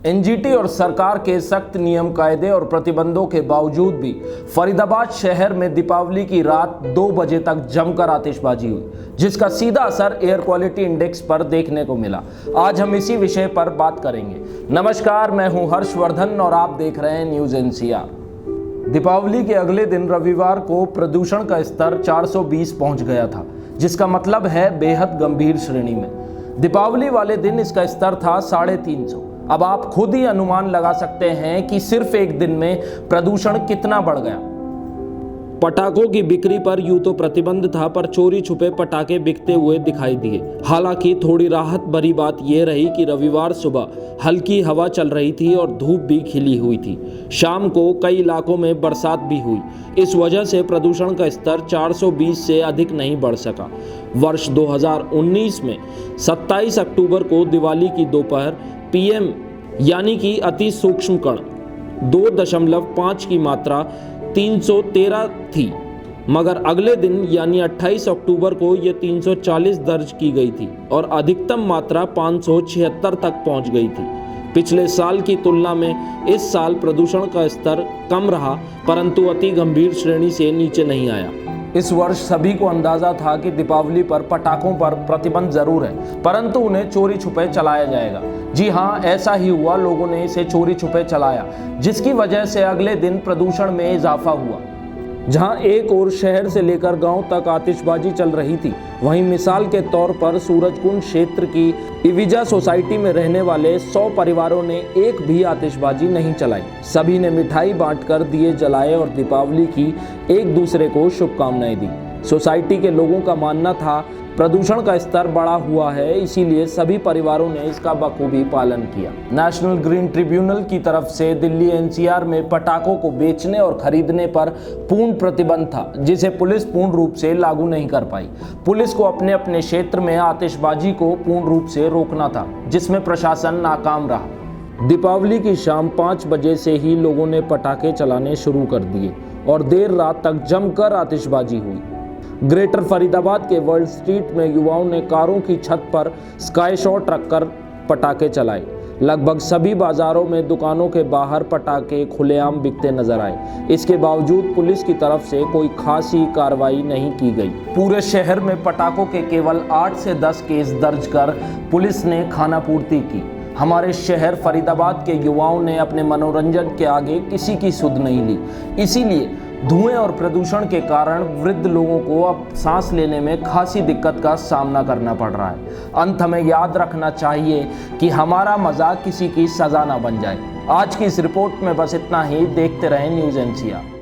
NGT और सरकार के सख्त नियम कायदे और प्रतिबंधों के बावजूद भी फरीदाबाद शहर में दीपावली की रात 2 बजे तक जमकर आतिशबाजी हुई, जिसका सीधा असर एयर क्वालिटी इंडेक्स पर देखने को मिला। आज हम इसी विषय पर बात करेंगे। नमस्कार, मैं हूं हर्षवर्धन और आप देख रहे हैं न्यूज़ एनसीआर। दीपावली के अगले दिन रविवार को प्रदूषण का स्तर 420 पहुंच गया था, जिसका मतलब है बेहद गंभीर श्रेणी में। दीपावली वाले दिन इसका स्तर था 350। अब आप खुद ही अनुमान लगा सकते हैं कि सिर्फ एक दिन में प्रदूषण कितना बढ़ गया। पटाखों की बिक्री पर यूं तो प्रतिबंध था, पर चोरी छुपे पटाखे बिकते हुए दिखाई दिए। हालांकि थोड़ी राहत भरी बात यह रही कि रविवार सुबह हल्की हवा चल रही थी और धूप भी खिली हुई थी। शाम को कई इलाकों में बरसात भी हुई। इस वजह से प्रदूषण का स्तर 420 से अधिक नहीं बढ़ सका। वर्ष 2019 में 27 अक्टूबर को दिवाली की दोपहर PM यानी कि अति सूक्ष्म कण 2.5 की मात्रा 313 थी, मगर अगले दिन यानी 28 अक्टूबर को यह 340 दर्ज की गई थी और अधिकतम मात्रा 576 तक पहुंच गई थी। पिछले साल की तुलना में इस साल प्रदूषण का स्तर कम रहा, परंतु अति गंभीर श्रेणी से नीचे नहीं आया। इस वर्ष सभी को अंदाजा था कि दीपावली पर पटाखों पर प्रतिबंध जरूर है, परंतु उन्हें चोरी छुपे चलाया जाएगा। जी हां, ऐसा ही हुआ। लोगों ने इसे चोरी छुपे चलाया, जिसकी वजह से अगले दिन प्रदूषण में इजाफा हुआ। जहां एक ओर शहर से लेकर गांव तक आतिशबाजी चल रही थी, वहीं मिसाल के तौर पर सूरजकुंड क्षेत्र की इविजा सोसाइटी में रहने वाले 100 परिवारों ने एक भी आतिशबाजी नहीं चलाई। सभी ने मिठाई बांटकर दिए जलाए और दीपावली की एक दूसरे को शुभकामनाएं दी। सोसाइटी के लोगों का मानना था प्रदूषण का स्तर बढ़ा हुआ है, इसीलिए सभी परिवारों ने इसका बखूबी पालन किया। नेशनल ग्रीन ट्रिब्यूनल की तरफ से दिल्ली NCR में पटाखों को बेचने और खरीदने पर पूर्ण प्रतिबंध था, जिसे पुलिस पूर्ण रूप से लागू नहीं कर पाई। पुलिस को अपने अपने क्षेत्र में आतिशबाजी को पूर्ण रूप से रोकना था, जिसमें प्रशासन नाकाम रहा। दीपावली की शाम 5 बजे से ही लोगों ने पटाखे चलाने शुरू कर दिए और देर रात तक जमकर आतिशबाजी हुई। ग्रेटर फरीदाबाद के वर्ल्ड स्ट्रीट में युवाओं ने कारों की छत पर स्काई शॉट रखकर पटाखे चलाए। लगभग सभी बाजारों में दुकानों के बाहर पटाखे खुलेआम बिकते नजर आए। इसके बावजूद पुलिस की तरफ से कोई खासी कार्रवाई नहीं की गई। पूरे शहर में पटाखों के केवल 8 से 10 केस दर्ज कर पुलिस ने खानापूर्ति की। हमारे शहर फरीदाबाद के युवाओं ने अपने मनोरंजन के आगे किसी की सुध नहीं ली। इसीलिए धुएं और प्रदूषण के कारण वृद्ध लोगों को अब सांस लेने में खासी दिक्कत का सामना करना पड़ रहा है। अंत हमें याद रखना चाहिए कि हमारा मजाक किसी की सजा ना बन जाए। आज की इस रिपोर्ट में बस इतना ही। देखते रहें न्यूज़ NCR।